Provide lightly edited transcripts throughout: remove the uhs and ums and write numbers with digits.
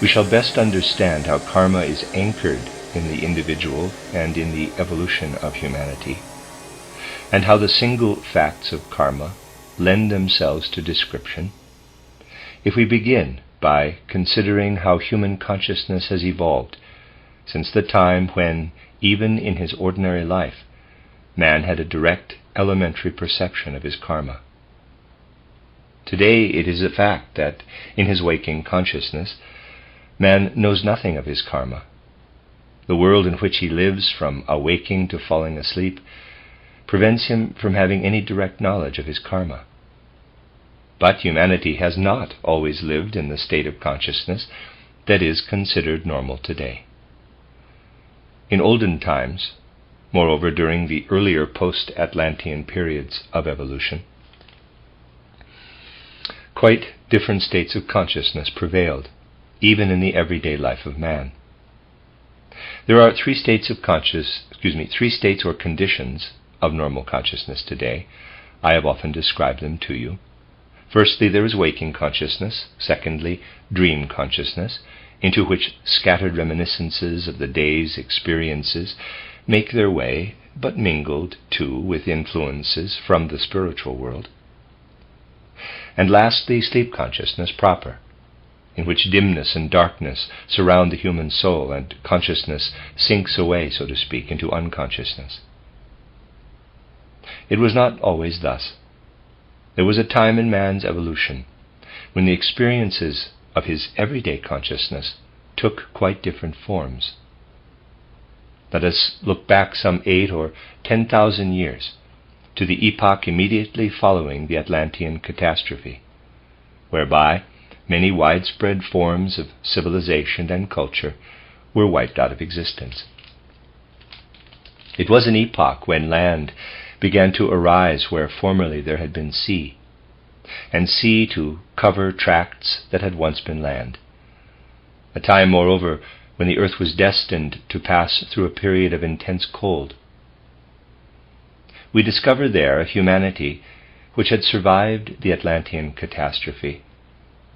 we shall best understand how karma is anchored in the individual and in the evolution of humanity, and how the single facts of karma lend themselves to description, if we begin by considering how human consciousness has evolved since the time when, even in his ordinary life, man had a direct, elementary perception of his karma. Today it is a fact that, in his waking consciousness, man knows nothing of his karma. The world in which he lives, from awaking to falling asleep, prevents him from having any direct knowledge of his karma. But humanity has not always lived in the state of consciousness that is considered normal today. In olden times, moreover during the earlier post-Atlantean periods of evolution, quite different states of consciousness prevailed, even in the everyday life of man. There are three states or conditions of normal consciousness today. I have often described them to you. Firstly, there is waking consciousness. Secondly, dream consciousness, into which scattered reminiscences of the day's experiences make their way, but mingled, too, with influences from the spiritual world. And lastly, sleep consciousness proper, in which dimness and darkness surround the human soul and consciousness sinks away, so to speak, into unconsciousness. It was not always thus. There was a time in man's evolution when the experiences of his everyday consciousness took quite different forms. Let us look back some 8,000 or 10,000 years to the epoch immediately following the Atlantean catastrophe, whereby many widespread forms of civilization and culture were wiped out of existence. It was an epoch when land began to arise where formerly there had been sea, and sea to cover tracts that had once been land. A time, moreover, when the earth was destined to pass through a period of intense cold. We discover there a humanity which had survived the Atlantean catastrophe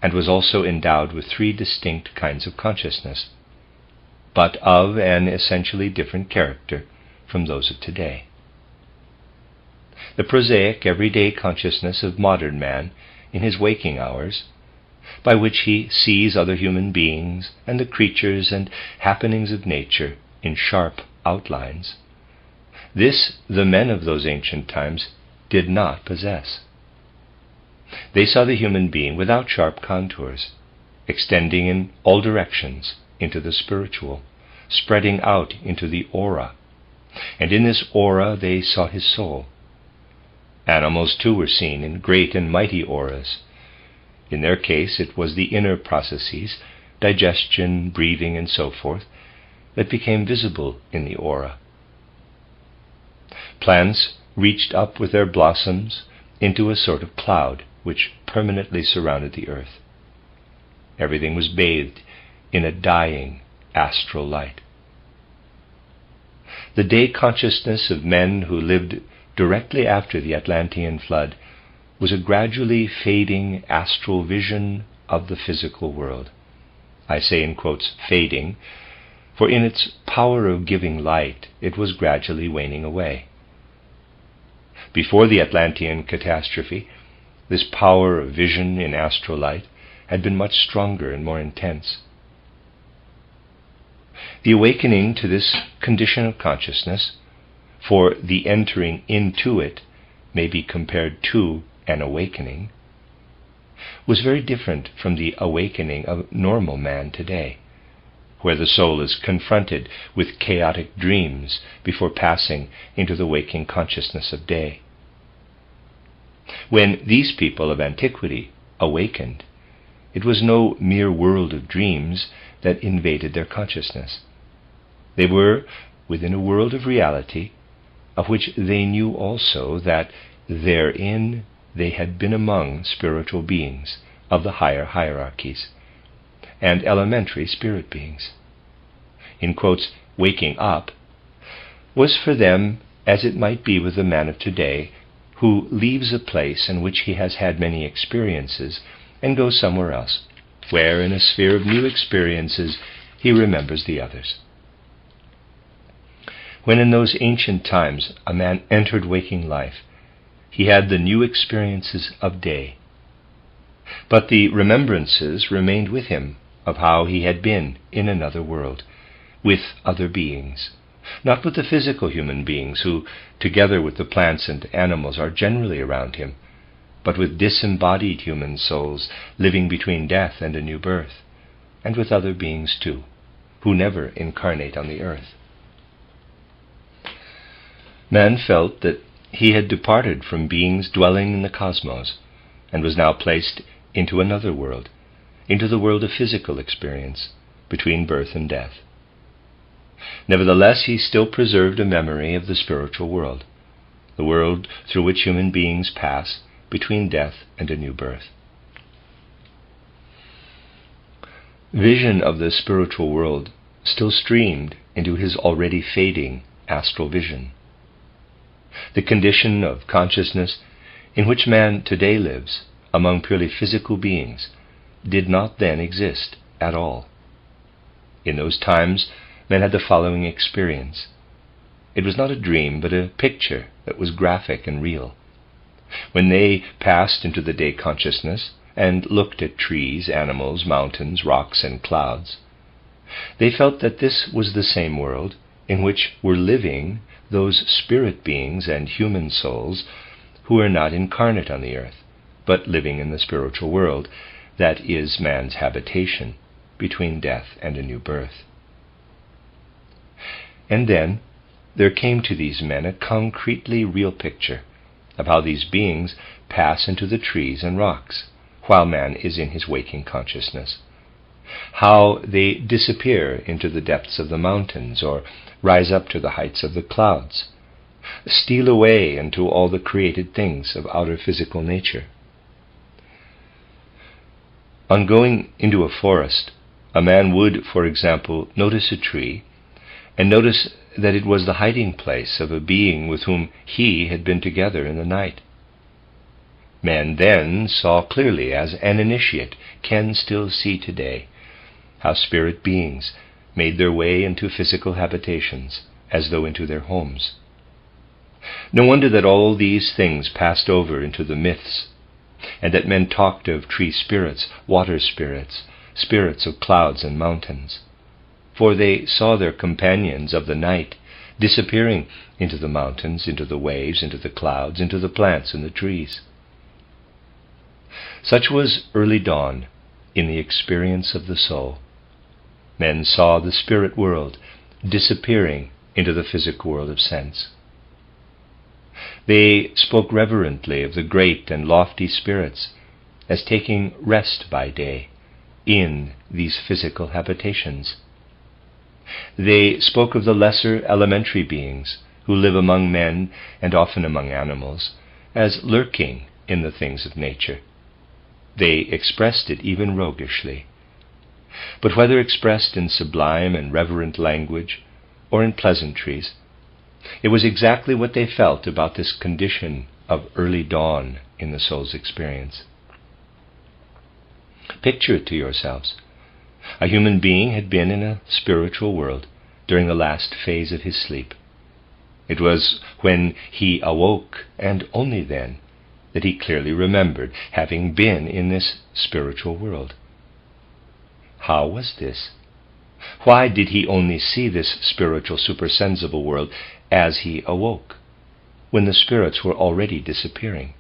and was also endowed with three distinct kinds of consciousness, but of an essentially different character from those of today. The prosaic, everyday consciousness of modern man in his waking hours, by which he sees other human beings and the creatures and happenings of nature in sharp outlines, this the men of those ancient times did not possess. They saw the human being without sharp contours, extending in all directions into the spiritual, spreading out into the aura, and in this aura they saw his soul. Animals too were seen in great and mighty auras. In their case it was the inner processes, digestion, breathing, and so forth, that became visible in the aura. Plants reached up with their blossoms into a sort of cloud which permanently surrounded the earth. Everything was bathed in a dying astral light. The day consciousness of men who lived directly after the Atlantean flood was a gradually fading astral vision of the physical world. I say in quotes, fading, for in its power of giving light, it was gradually waning away. Before the Atlantean catastrophe, this power of vision in astral light had been much stronger and more intense. The awakening to this condition of consciousness, for the entering into it may be compared to an awakening, was very different from the awakening of normal man today, where the soul is confronted with chaotic dreams before passing into the waking consciousness of day. When these people of antiquity awakened, it was no mere world of dreams that invaded their consciousness. They were within a world of reality, of which they knew also that therein they had been among spiritual beings of the higher hierarchies, and elementary spirit beings. In quotes, waking up was for them as it might be with the man of today who leaves a place in which he has had many experiences and goes somewhere else, where in a sphere of new experiences he remembers the others. When in those ancient times a man entered waking life, he had the new experiences of day. But the remembrances remained with him of how he had been in another world, with other beings, not with the physical human beings who, together with the plants and animals, are generally around him, but with disembodied human souls living between death and a new birth, and with other beings too, who never incarnate on the earth. Man felt that he had departed from beings dwelling in the cosmos, and was now placed into another world, into the world of physical experience, between birth and death. Nevertheless, he still preserved a memory of the spiritual world, the world through which human beings pass between death and a new birth. Vision of the spiritual world still streamed into his already fading astral vision. The condition of consciousness in which man today lives among purely physical beings did not then exist at all. In those times, men had the following experience. It was not a dream, but a picture that was graphic and real. When they passed into the day consciousness and looked at trees, animals, mountains, rocks, and clouds, they felt that this was the same world in which were living those spirit beings and human souls who are not incarnate on the earth, but living in the spiritual world that is man's habitation between death and a new birth. And then there came to these men a concretely real picture of how these beings pass into the trees and rocks while man is in his waking consciousness, how they disappear into the depths of the mountains or rise up to the heights of the clouds, steal away into all the created things of outer physical nature. On going into a forest, a man would, for example, notice a tree and notice that it was the hiding place of a being with whom he had been together in the night. Man then saw clearly, as an initiate can still see today, how spirit beings made their way into physical habitations, as though into their homes. No wonder that all these things passed over into the myths, and that men talked of tree spirits, water spirits, spirits of clouds and mountains, for they saw their companions of the night disappearing into the mountains, into the waves, into the clouds, into the plants and the trees. Such was early dawn in the experience of the soul. Men saw the spirit world disappearing into the physical world of sense. They spoke reverently of the great and lofty spirits as taking rest by day in these physical habitations. They spoke of the lesser elementary beings who live among men and often among animals as lurking in the things of nature. They expressed it even roguishly. But whether expressed in sublime and reverent language or in pleasantries, it was exactly what they felt about this condition of early dawn in the soul's experience. Picture it to yourselves. A human being had been in a spiritual world during the last phase of his sleep. It was when he awoke, and only then, that he clearly remembered having been in this spiritual world. How was this? Why did he only see this spiritual supersensible world as he awoke, when the spirits were already disappearing?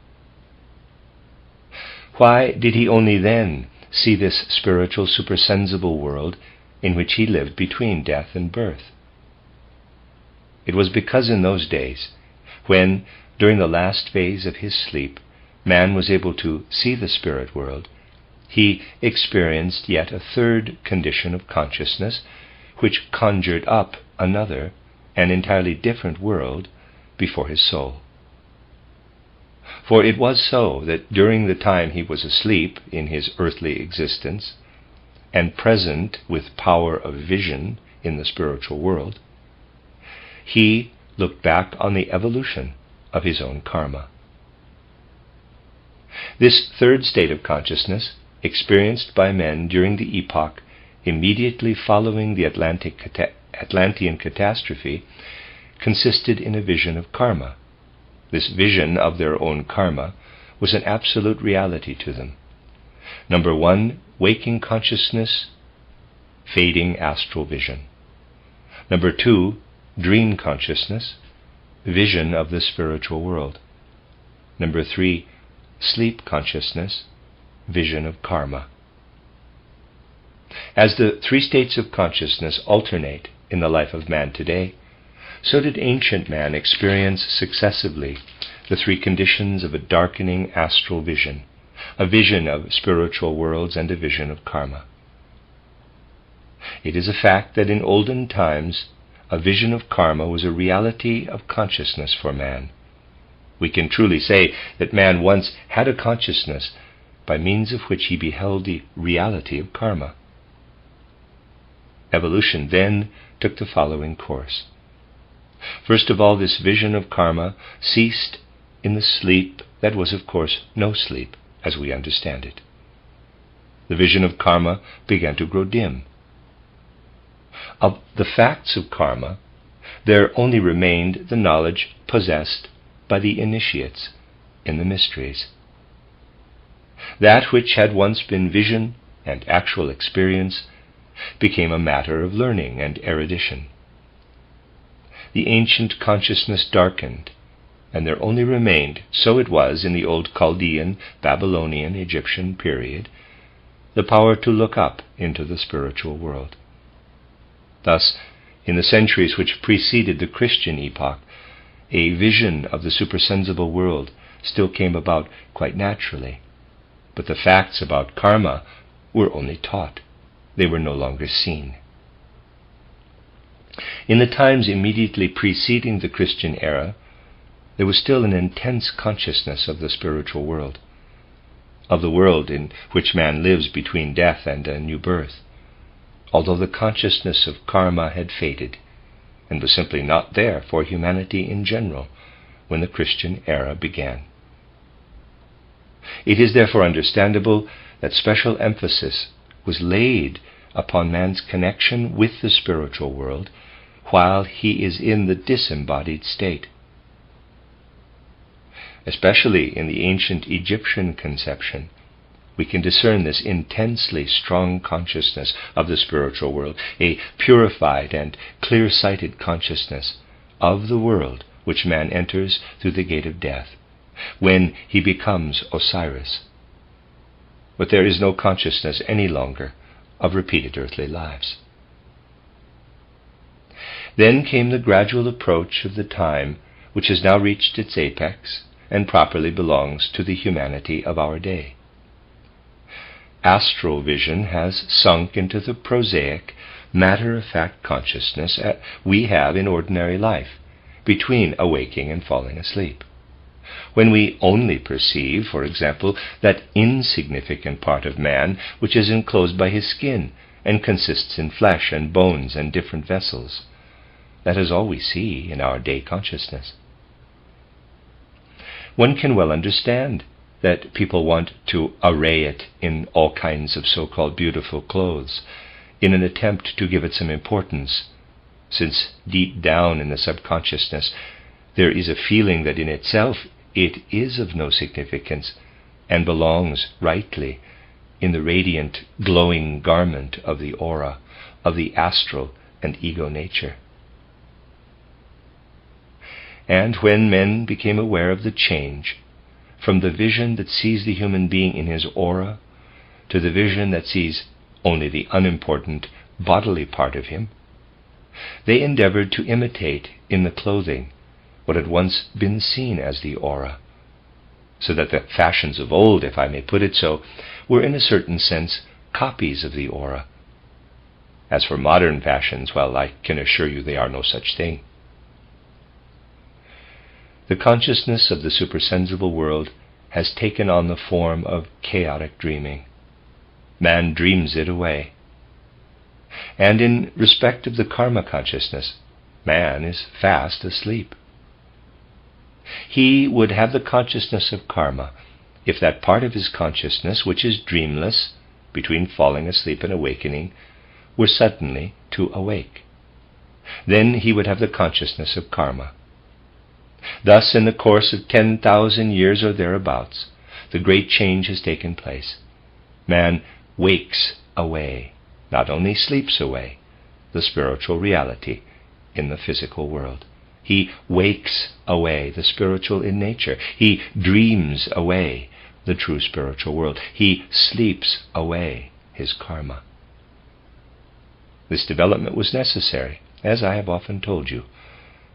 Why did he only then see this spiritual supersensible world in which he lived between death and birth? It was because in those days, when, during the last phase of his sleep, man was able to see the spirit world, he experienced yet a third condition of consciousness, which conjured up another, an entirely different world before his soul. For it was so that during the time he was asleep in his earthly existence, and present with power of vision in the spiritual world, he looked back on the evolution of his own karma. This third state of consciousness experienced by men during the epoch immediately following the Atlantean catastrophe, consisted in a vision of karma. This vision of their own karma was an absolute reality to them. Number 1, waking consciousness, fading astral vision. Number 2, dream consciousness, vision of the spiritual world. Number 3, sleep consciousness, vision of karma. As the 3 states of consciousness alternate in the life of man today, so did ancient man experience successively the 3 conditions of a darkening astral vision, a vision of spiritual worlds, and a vision of karma. It is a fact that in olden times a vision of karma was a reality of consciousness for man. We can truly say that man once had a consciousness by means of which he beheld the reality of karma. Evolution then took the following course. First of all, this vision of karma ceased in the sleep that was, of course, no sleep, as we understand it. The vision of karma began to grow dim. Of the facts of karma, there only remained the knowledge possessed by the initiates in the mysteries. That which had once been vision and actual experience became a matter of learning and erudition. The ancient consciousness darkened, and there only remained, so it was in the old Chaldean, Babylonian, Egyptian period, the power to look up into the spiritual world. Thus, in the centuries which preceded the Christian epoch, a vision of the supersensible world still came about quite naturally, but the facts about karma were only taught. They were no longer seen. In the times immediately preceding the Christian era, there was still an intense consciousness of the spiritual world, of the world in which man lives between death and a new birth, although the consciousness of karma had faded and was simply not there for humanity in general when the Christian era began. It is therefore understandable that special emphasis was laid upon man's connection with the spiritual world while he is in the disembodied state. Especially in the ancient Egyptian conception, we can discern this intensely strong consciousness of the spiritual world, a purified and clear-sighted consciousness of the world which man enters through the gate of death, when he becomes Osiris. But there is no consciousness any longer of repeated earthly lives. Then came the gradual approach of the time which has now reached its apex and properly belongs to the humanity of our day. Astral vision has sunk into the prosaic, matter-of-fact consciousness we have in ordinary life, between awaking and falling asleep, when we only perceive, for example, that insignificant part of man which is enclosed by his skin and consists in flesh and bones and different vessels. That is all we see in our day consciousness. One can well understand that people want to array it in all kinds of so-called beautiful clothes in an attempt to give it some importance, since deep down in the subconsciousness there is a feeling that in itself it is of no significance and belongs rightly in the radiant, glowing garment of the aura, of the astral and ego nature. And when men became aware of the change from the vision that sees the human being in his aura to the vision that sees only the unimportant bodily part of him, they endeavored to imitate in the clothing what had once been seen as the aura, so that the fashions of old, if I may put it so, were in a certain sense copies of the aura. As for modern fashions, well, I can assure you they are no such thing. The consciousness of the supersensible world has taken on the form of chaotic dreaming. Man dreams it away. And in respect of the karma consciousness, man is fast asleep. He would have the consciousness of karma if that part of his consciousness which is dreamless, between falling asleep and awakening, were suddenly to awake. Then he would have the consciousness of karma. Thus, in the course of 10,000 years or thereabouts, the great change has taken place. Man wakes away, not only sleeps away, the spiritual reality in the physical world. He wakes away the spiritual in nature. He dreams away the true spiritual world. He sleeps away his karma. This development was necessary, as I have often told you,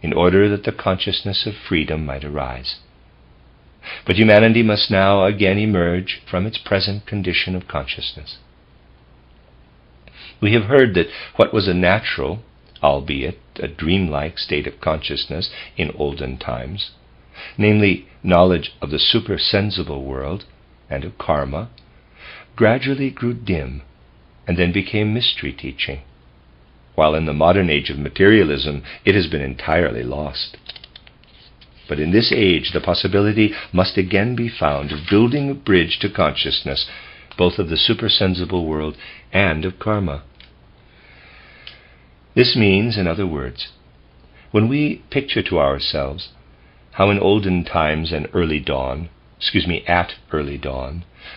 in order that the consciousness of freedom might arise. But humanity must now again emerge from its present condition of consciousness. We have heard that what was a natural, albeit a dreamlike state of consciousness in olden times, namely knowledge of the supersensible world and of karma, gradually grew dim and then became mystery teaching, while in the modern age of materialism it has been entirely lost. But in this age the possibility must again be found of building a bridge to consciousness, both of the supersensible world and of karma. This means, in other words, when we picture to ourselves how in olden times and at early dawn,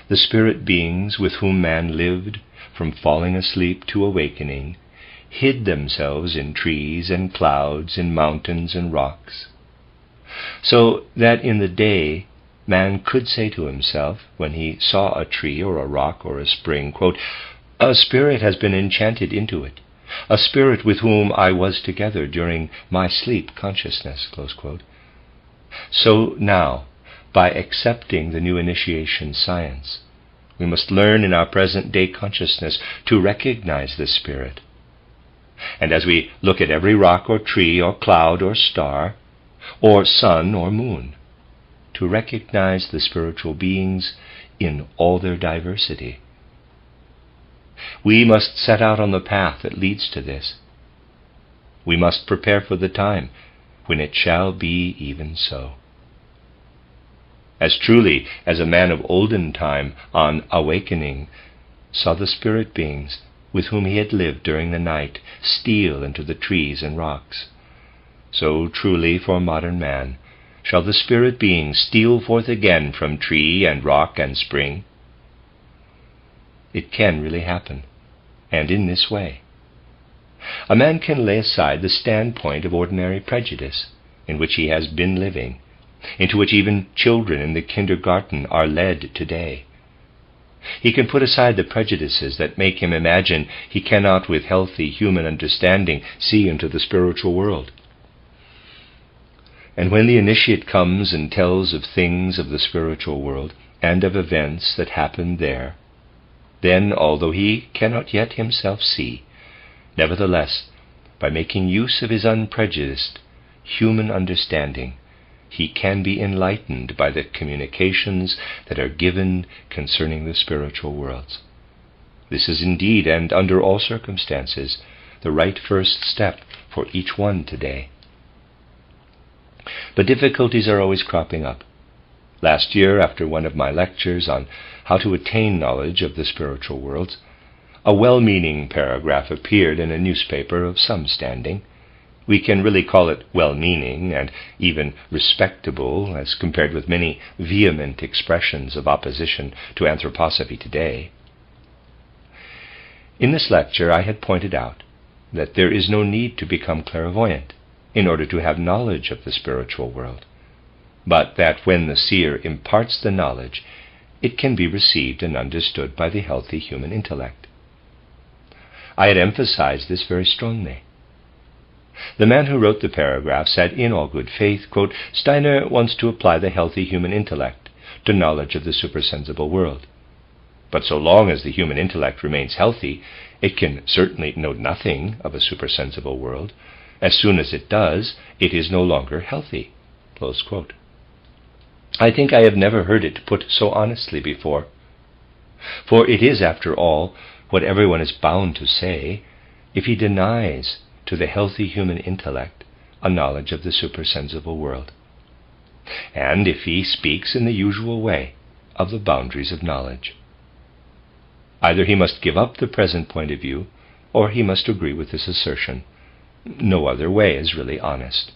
the spirit beings with whom man lived from falling asleep to awakening hid themselves in trees and clouds, in mountains and rocks, so that in the day man could say to himself, when he saw a tree or a rock or a spring, quote, "A spirit has been enchanted into it, a spirit with whom I was together during my sleep consciousness," close quote. So now, by accepting the new initiation science, we must learn in our present-day consciousness to recognize this spirit. And as we look at every rock or tree or cloud or star, or sun or moon, to recognize the spiritual beings in all their diversity. We must set out on the path that leads to this. We must prepare for the time when it shall be even so. As truly as a man of olden time, on awakening, saw the spirit beings with whom he had lived during the night steal into the trees and rocks, so truly for modern man shall the spirit beings steal forth again from tree and rock and spring. It can really happen, and in this way. A man can lay aside the standpoint of ordinary prejudice in which he has been living, into which even children in the kindergarten are led today. He can put aside the prejudices that make him imagine he cannot with healthy human understanding see into the spiritual world. And when the initiate comes and tells of things of the spiritual world and of events that happen there, then, although he cannot yet himself see, nevertheless, by making use of his unprejudiced human understanding, he can be enlightened by the communications that are given concerning the spiritual worlds. This is indeed, and under all circumstances, the right first step for each one today. But difficulties are always cropping up. Last year, after one of my lectures on how to attain knowledge of the spiritual worlds, a well-meaning paragraph appeared in a newspaper of some standing. We can really call it well-meaning and even respectable as compared with many vehement expressions of opposition to anthroposophy today. In this lecture I had pointed out that there is no need to become clairvoyant in order to have knowledge of the spiritual world, but that when the seer imparts the knowledge, it can be received and understood by the healthy human intellect. I had emphasized this very strongly. The man who wrote the paragraph said in all good faith, quote, "Steiner wants to apply the healthy human intellect to knowledge of the supersensible world. But so long as the human intellect remains healthy, it can certainly know nothing of a supersensible world. As soon as it does, it is no longer healthy." Close quote. I think I have never heard it put so honestly before. For it is, after all, what everyone is bound to say if he denies to the healthy human intellect a knowledge of the supersensible world. And if he speaks in the usual way, of the boundaries of knowledge. Either he must give up the present point of view, or he must agree with this assertion. No other way is really honest.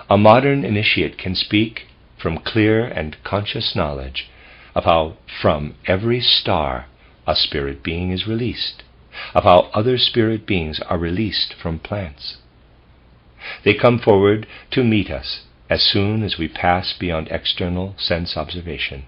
A modern initiate can speak from clear and conscious knowledge of how from every star a spirit being is released, of how other spirit beings are released from plants. They come forward to meet us as soon as we pass beyond external sense observation.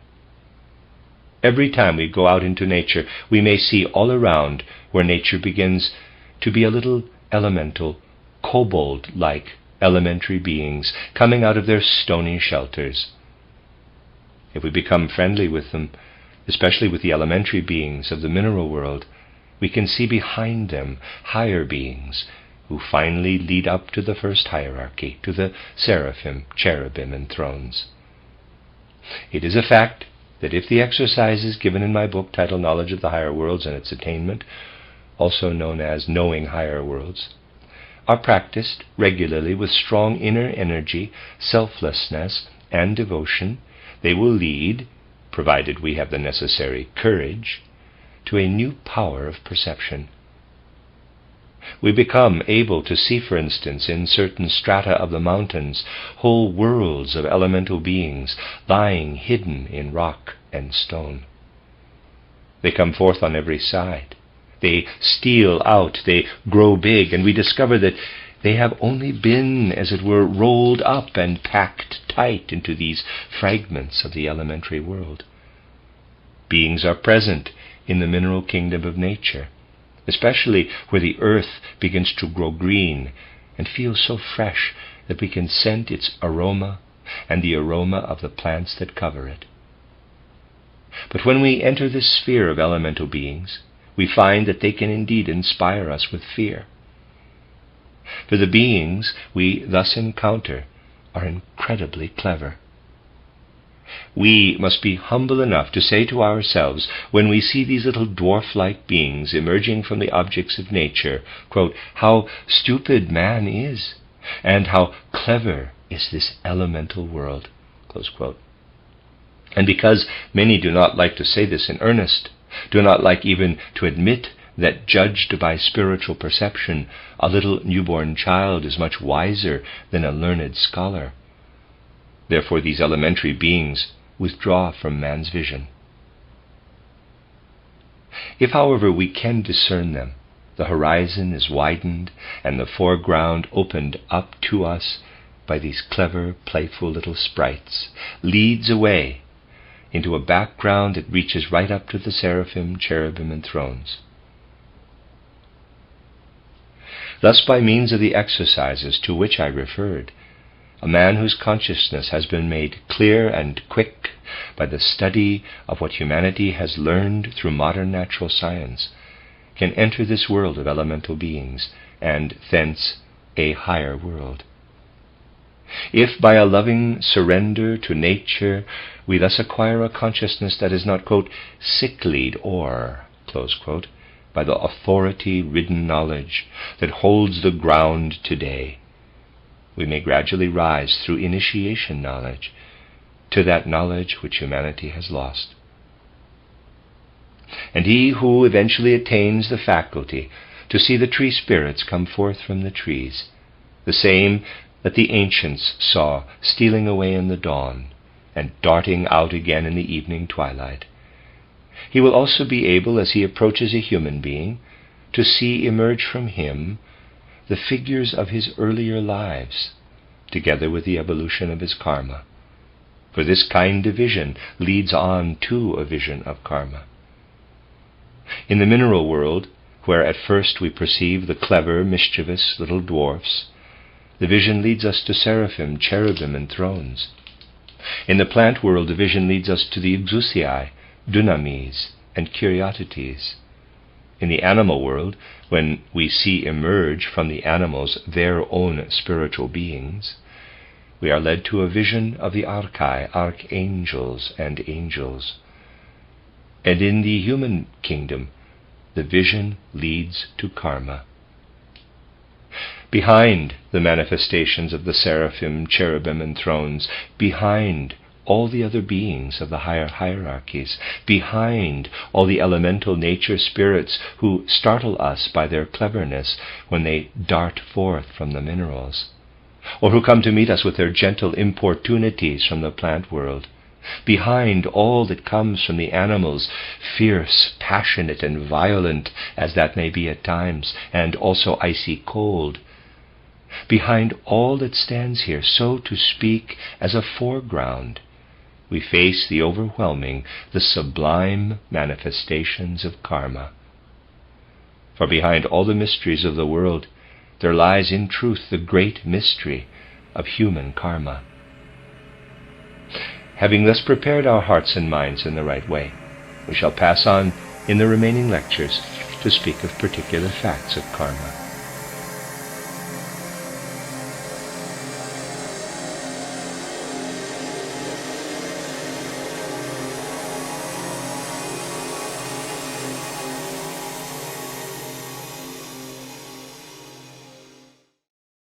Every time we go out into nature, we may see all around where nature begins to be a little elemental, kobold-like elementary beings coming out of their stony shelters. If we become friendly with them, especially with the elementary beings of the mineral world, we can see behind them higher beings who finally lead up to the first hierarchy, to the seraphim, cherubim, and thrones. It is a fact that if the exercises given in my book titled Knowledge of the Higher Worlds and Its Attainment, also known as Knowing Higher Worlds, are practiced regularly with strong inner energy, selflessness, and devotion, they will lead, provided we have the necessary courage, to a new power of perception. We become able to see, for instance, in certain strata of the mountains, whole worlds of elemental beings lying hidden in rock and stone. They come forth on every side. They steal out, they grow big, and we discover that they have only been, as it were, rolled up and packed tight into these fragments of the elementary world. Beings are present in the mineral kingdom of nature, especially where the earth begins to grow green and feel so fresh that we can scent its aroma and the aroma of the plants that cover it. But when we enter this sphere of elemental beings, we find that they can indeed inspire us with fear. For the beings we thus encounter are incredibly clever. We must be humble enough to say to ourselves, when we see these little dwarf-like beings emerging from the objects of nature, quote, "How stupid man is, and how clever is this elemental world," close quote. And because many do not like to say this in earnest, do not like even to admit that judged by spiritual perception, a little newborn child is much wiser than a learned scholar, therefore these elementary beings withdraw from man's vision. If, however, we can discern them, the horizon is widened and the foreground opened up to us by these clever, playful little sprites, leads away into a background that reaches right up to the seraphim, cherubim, and thrones. Thus, by means of the exercises to which I referred, a man whose consciousness has been made clear and quick by the study of what humanity has learned through modern natural science can enter this world of elemental beings, and thence a higher world. If by a loving surrender to nature we thus acquire a consciousness that is not, quote, sicklied or, close quote, by the authority-ridden knowledge that holds the ground today, we may gradually rise through initiation knowledge to that knowledge which humanity has lost. And he who eventually attains the faculty to see the tree spirits come forth from the trees, the same that the ancients saw stealing away in the dawn and darting out again in the evening twilight, he will also be able, as he approaches a human being, to see emerge from him the figures of his earlier lives, together with the evolution of his karma. For this kind of vision leads on to a vision of karma. In the mineral world, where at first we perceive the clever, mischievous little dwarfs, the vision leads us to seraphim, cherubim, and thrones. In the plant world, the vision leads us to the exousiae, dunamis, and kuriotetes. In the animal world, when we see emerge from the animals their own spiritual beings, we are led to a vision of the archai, archangels, and angels. And in the human kingdom, the vision leads to karma. Behind the manifestations of the seraphim, cherubim, and thrones, behind all the other beings of the higher hierarchies, behind all the elemental nature spirits who startle us by their cleverness when they dart forth from the minerals, or who come to meet us with their gentle importunities from the plant world, behind all that comes from the animals, fierce, passionate, and violent as that may be at times, and also icy cold, behind all that stands here, so to speak, as a foreground, we face the overwhelming, the sublime manifestations of karma. For behind all the mysteries of the world, there lies in truth the great mystery of human karma. Having thus prepared our hearts and minds in the right way, we shall pass on in the remaining lectures to speak of particular facts of karma.